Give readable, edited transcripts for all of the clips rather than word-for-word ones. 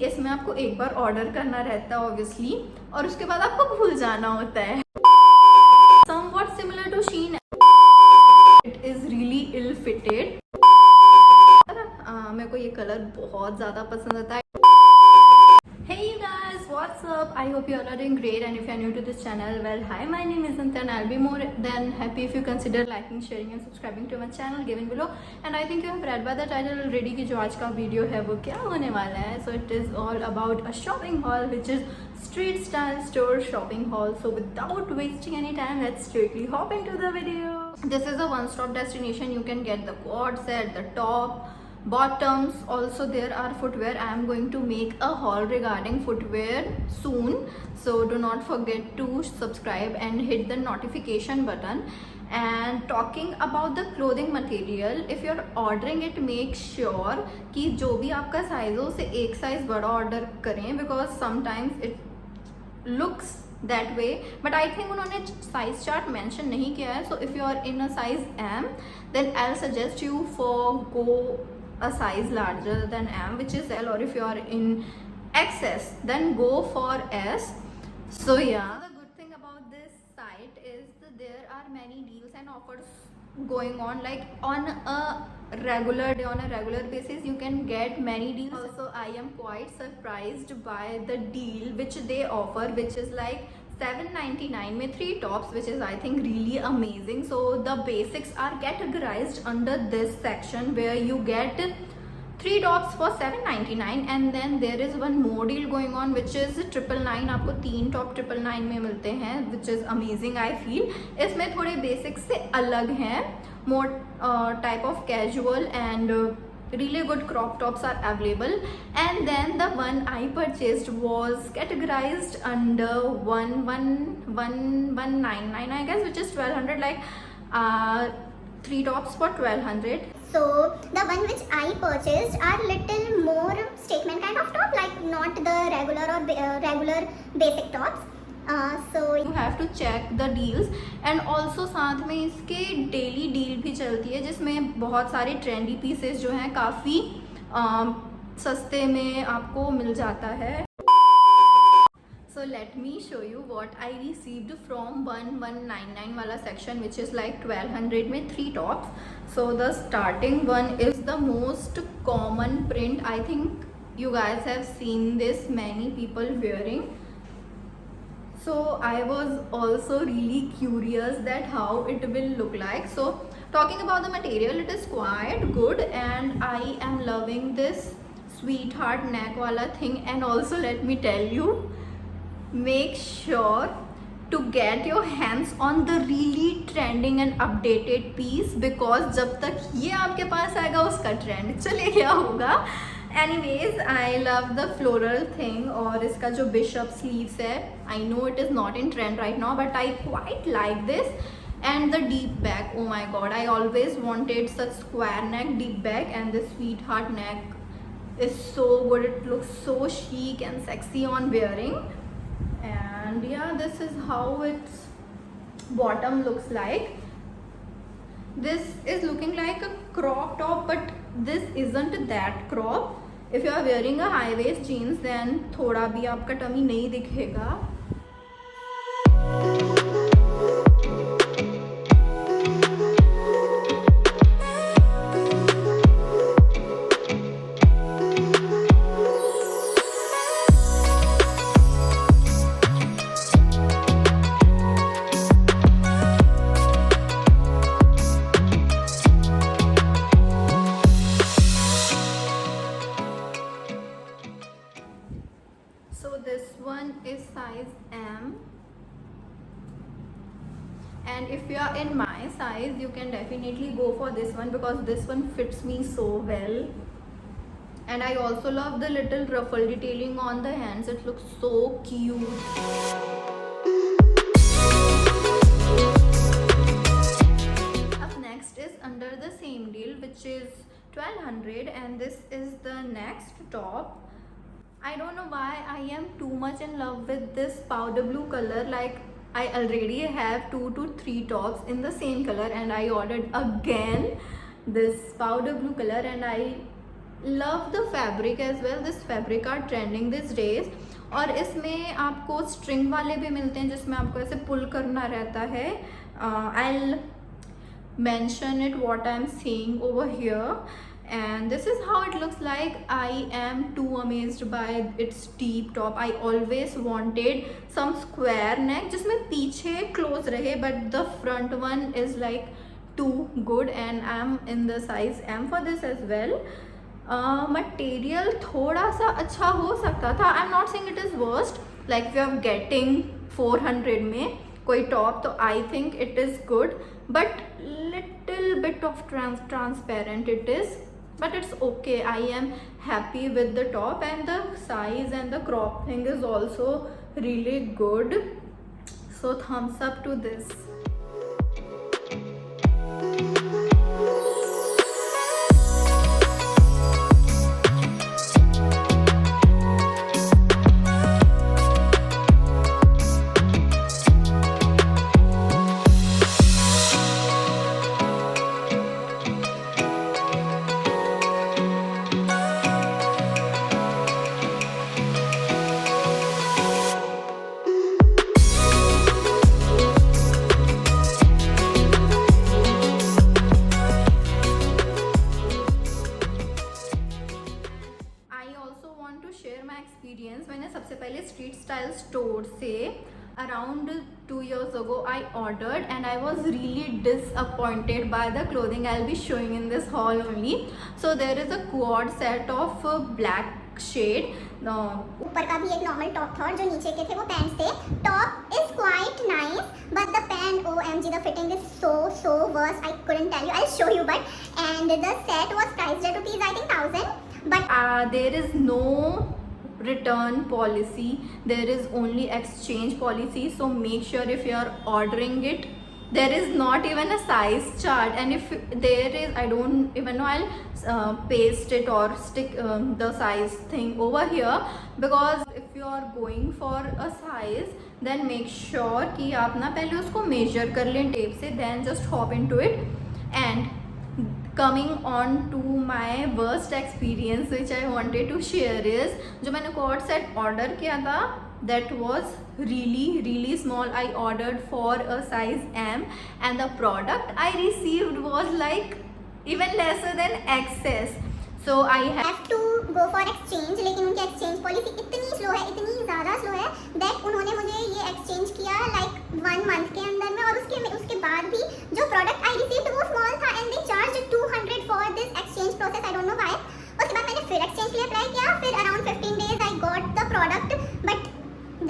इसमें आपको एक बार ऑर्डर करना रहता है ऑब्वियसली, और उसके बाद आपको भूल जाना होता है। Somewhat similar to Shein, it is really ill fitted। मेरे को ये कलर बहुत ज़्यादा पसंद आता है। Hey you guys, what's up? I hope you all are doing great, and if you are new to this channel, well, hi, my name is Anta and I'll be more than happy if you consider liking, sharing and subscribing to my channel given below। And I think you have read by the title already कि जो आज का video है वो क्या होने वाला है। So it is all about a shopping haul, which is street style store shopping haul। So without wasting any time, let's straightly hop into the video। This is a one-stop destination। You can get the quad set, the top, bottoms, also there are footwear। I am going to make a haul regarding footwear soon, so do not forget to subscribe and hit the notification button। And talking about the clothing material, if you're ordering it, make sure कि जो भी आपका size हो उसे एक size बड़ा order करें, because sometimes it looks that way, but I think उन्होंने साइज चार्ट मेंशन नहीं किया है। So if you are in a size M, then I'll suggest you for go a size larger than M, which is L, or if you are in XS, then go for S। So yeah, the good thing about this site is that there are many deals and offers going on, like on a regular day, on a regular basis you can get many deals। Also I am quite surprised by the deal which they offer, which is like $7.99 में 3 tops, which is I think really amazing। So the basics are categorized under this section where you get 3 tops for $7.99, and then there is one more deal going on which is $999। आपको 3 top $999 में मिलते हैं, which is amazing I feel। इसमें थोड़े basics से अलग हैं, more type of casual and really good crop tops are available। And then the one I purchased was categorized under 1199 I guess, which is 1200, like 3 tops for 1200। So the one which I purchased are little more statement kind of top, like not the regular or regular basic tops। So you have to check the deals। and also साथ में इसके daily deal भी चलती है, जिसमें बहुत सारे trendy pieces जो हैं काफ़ी सस्ते में आपको मिल जाता है। So let me show you what I received from 1199 वाला section, which is like 1200 में 3 tops। So the starting one is the most common print। I think you guys have seen this, many people wearing। So I was also really curious that how it will look like। So talking about the material, it is quite good and I am loving this sweetheart neck wala thing। And also let me tell you, make sure to get your hands on the really trending and updated piece, because जब तक ये आपके पास आएगा उसका trend चले गया होगा। Anyways, I love the floral thing, और इसका जो bishop sleeves है, I know it is not in trend right now, but I quite like this। and the deep back, oh my god, I always wanted such square neck deep back, and this sweetheart neck is so good, it looks so chic and sexy on wearing। And yeah, this is how its bottom looks like। This is looking like a crop top, but this isn't that crop। if you are wearing a high waist jeans, then थोड़ा भी आपका tummy नहीं दिखेगा। So this one is size M, and if you are in my size, you can definitely go for this one, because this one fits me so well। and I also love the little ruffle detailing on the hands, it looks so cute। Up next is under the same deal, which is 1200, and this is the next top। I don't know why I am too much in love with this powder blue color, like I already have 2 to 3 tops in the same color, and I ordered again this powder blue color, and I love the fabric as well, this fabric are trending this days. और इसमें आपको string वाले भी मिलते हैं जिसमें आपको ऐसे पुल करना रहता है। आई mention it what I'm seeing over here, and this is how it looks like. I am too amazed by its deep top. I always wanted some square neck जिसमें पीछे close रहे, but the front one is like too good, and I'm in the size M for this as well. Material थोड़ा सा अच्छा हो सकता था. I'm not saying it is worst, like we are getting 400 में कोई टॉप, तो आई think it is good, but little bit of transparent it is, but it's okay. I am happy with the top, and the size and the crop thing is also really good, so thumbs up to this. मैंने सबसे पहले street style store से around 2 years ago I ordered, and I was really disappointed by the clothing. I'll be showing in this haul only. So there is a quad set of black shade. ऊपर का भी एक normal top था और जो नीचे के थे वो पैंट्स थे. Top is quite nice but the pant, OMG, the fitting is so worse. I couldn't tell you. I'll show you, but and the set was priced at rupees I think 1000, but there is no return policy, there is only exchange policy. So make sure if you are ordering it, there is not even a size chart, and if there is, I don't even know, I'll paste it or stick the size thing over here, because if you are going for a size, then make sure कि आप ना पहले उसको measure कर लें tape से, then just hop into it. And coming on to my worst experience which I wanted to share is, जो मैंने quad set order किया था, that was really small. I ordered for a size M, and the product I received was like even lesser than XS. So I have to go for exchange, लेकिन उनकी exchange policy इतनी slow है, इतनी ज़्यादा slow है that उन्होंने मुझे ये exchange किया like 1 month के अंदर में, और उसके बाद भी जो product I received वो small था, and they charged 200 for this exchange process. I don't know why. उसके बाद मैंने फिर exchange के लिए apply किया, फिर around 15 days I got the product, but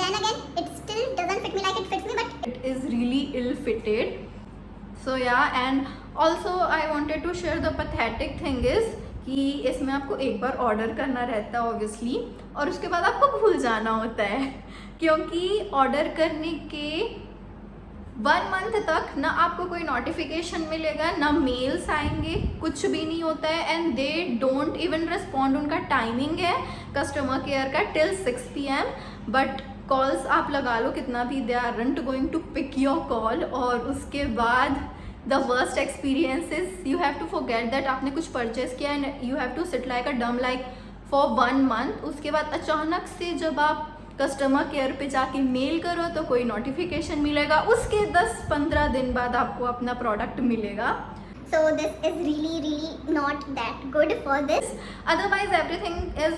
then again it still doesn't fit me like it fits me, but it is really ill fitted. So yeah, and also I wanted to share the pathetic thing is कि इसमें आपको एक बार order करना रहता है obviously, और उसके बाद आपको भूल जाना होता है, क्योंकि ऑर्डर करने के 1 मंथ तक ना आपको कोई नोटिफिकेशन मिलेगा, ना मेल्स आएंगे, कुछ भी नहीं होता है, and they don't even respond. उनका टाइमिंग है कस्टमर केयर का till 6 PM, बट कॉल्स आप लगा लो कितना भी, they aren't going to pick your call. और उसके बाद the worst experience is you have to forget that आपने कुछ परचेज किया, and you have to sit like a dumb like for 1 month. उसके बाद अचानक से जब आप कस्टमर केयर पे जाके मेल करो तो कोई नोटिफिकेशन मिलेगा, उसके 10-15 दिन बाद आपको अपना प्रोडक्ट मिलेगा. so this is really not that good for this. Otherwise everything is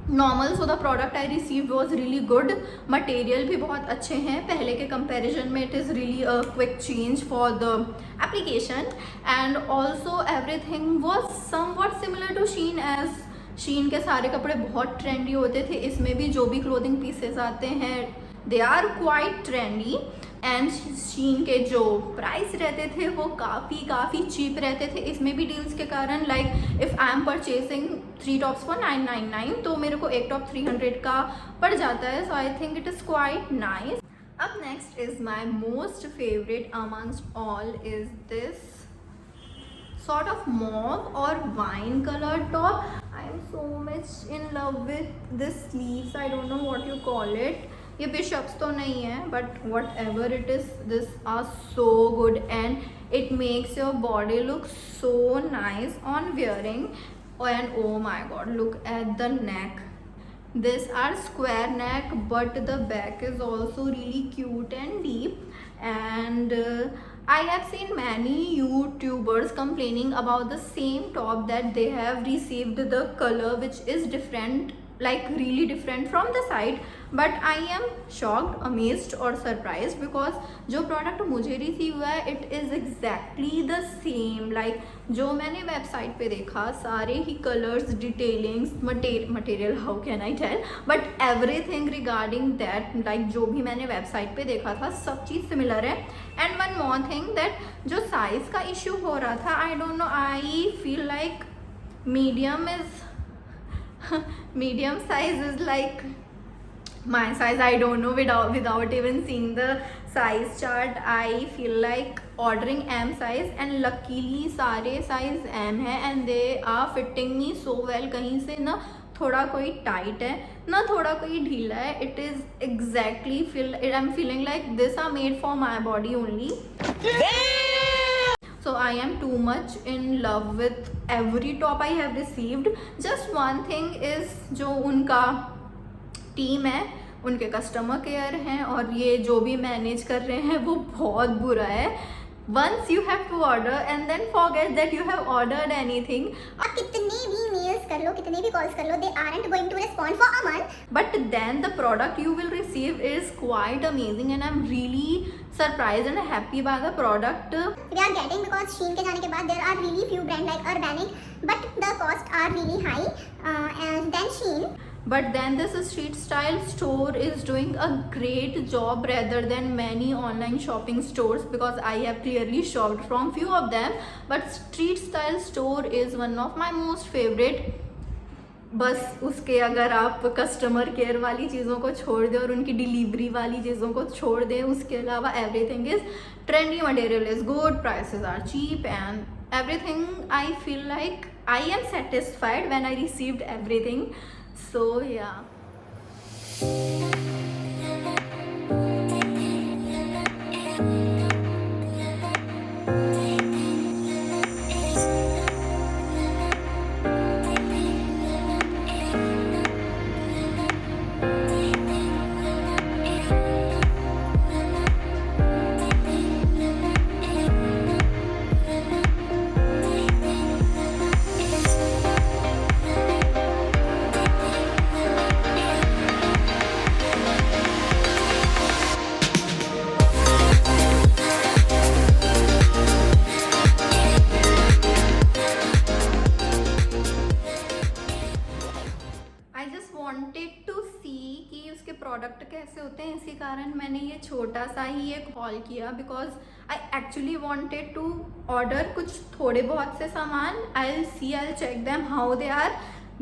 normal. So the product I received was really good. Material भी बहुत अच्छे हैं पहले के comparison में. It is really a quick change for the application, and also everything was somewhat similar to Shein, as Shein के सारे कपड़े बहुत trendy होते थे. इसमें भी जो भी clothing pieces आते हैं they are quite trendy, and Shein के जो प्राइस रहते थे वो काफ़ी चीप रहते थे. इसमें भी डील्स के कारण like if I am purchasing 3 tops for 999 तो मेरे को एक टॉप 300 का पड़ जाता है. So I think it is quite nice. अब next is my most favourite amongst all is this sort of mauve or wine colored top. I am so much in love with this sleeves. I don't know what you call it. ये बिशप्स तो नहीं है, but whatever it is, this are so good, and it makes your body look so nice on wearing. Oh, and oh my god, look at the neck. This are square neck, but the back is also really cute and deep. And I have seen many YouTubers complaining about the same top, that they have received the color which is different, like really different from the side. But I am shocked, amazed और surprised because जो product मुझे receive हुआ है it is exactly the same, like जो मैंने website पे देखा सारे ही colors, detailings, material how can I tell, but everything regarding that, like जो भी मैंने website पे देखा था सब चीज़ similar है. And one more thing, that जो size का issue हो रहा था, I don't know, I feel like medium size is like my size. I don't know, without even seeing the size chart I feel like ordering M size, and luckily सारे size M है and they are fitting me so well. कहीं से ना थोड़ा कोई tight है ना थोड़ा कोई ढीला है. It is exactly I'm feeling like this are made for my body only. So I am too much in love with every top I have received. Just one thing is जो उनका team है, उनके customer care हैं और ये जो भी manage कर रहे हैं वो बहुत बुरा है. Once you have to order and then forget that you have ordered anything. आप कितने भी मेल्स कर लो, कितने भी कॉल्स कर लो, they aren't going to respond for a month. But then the product you will receive is quite amazing and I'm really surprised and happy by the product. We are getting because Shein के जाने के बाद there are really few brands like Urbanic, but the cost are really high. And then Shein. But then this street style store is doing a great job rather than many online shopping stores, because I have clearly shopped from few of them, but street style store is one of my most favorite. बस उसके अगर आप customer care वाली चीज़ों को छोड़ दें और उनकी डिलीवरी वाली चीज़ों को छोड़ दें, उसके अलावा everything is trendy, material is good, prices are cheap and everything. I feel like I am satisfied when I received everything. So yeah. Product कैसे होते हैं, इसी कारण मैंने ये छोटा सा ही एक हॉल किया, because I actually wanted to order कुछ थोड़े बहुत से सामान. I check them how they are,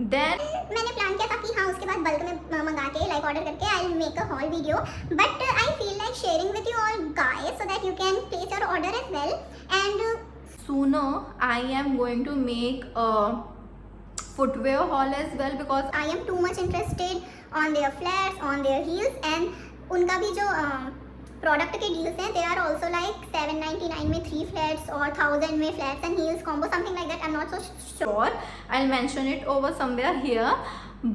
then मैंने प्लान किया था कि हाँ उसके बाद बल्क में मंगा के लाइक ऑर्डर करके I make a haul video, but I feel like sharing with you all guys so that you can place your order as well. And sooner I am going to make a footwear haul as well, because I am too much interested on their flats, on their heels, and उनका भी जो product के deals हैं, they are also like 799 में 3 flats और 1000 में flats and heels combo, something like that. I'm not so sure. I'll mention it over somewhere here,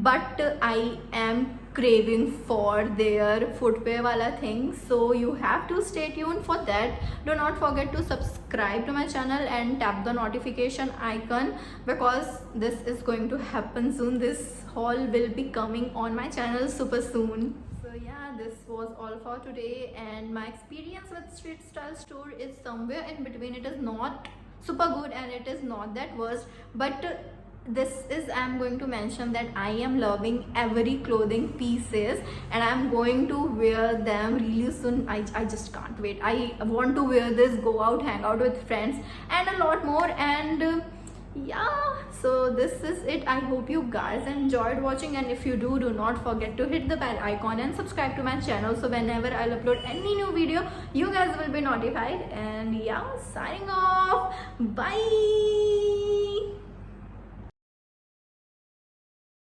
but I am craving for their footwear wala thing, so you have to stay tuned for that. Do not forget to subscribe to my channel and tap the notification icon, because this is going to happen soon. This haul will be coming on my channel super soon. So yeah, this was all for today, and my experience with street style store is somewhere in between. It is not super good and it is not that worst, but this is, I'm going to mention that I am loving every clothing pieces and I'm going to wear them really soon. I just can't wait. I want to wear this, go out, hang out with friends and a lot more. And yeah, so this is it. I hope you guys enjoyed watching, and if you do not forget to hit the bell icon and subscribe to my channel, so whenever I'll upload any new video you guys will be notified. And yeah, signing off, bye.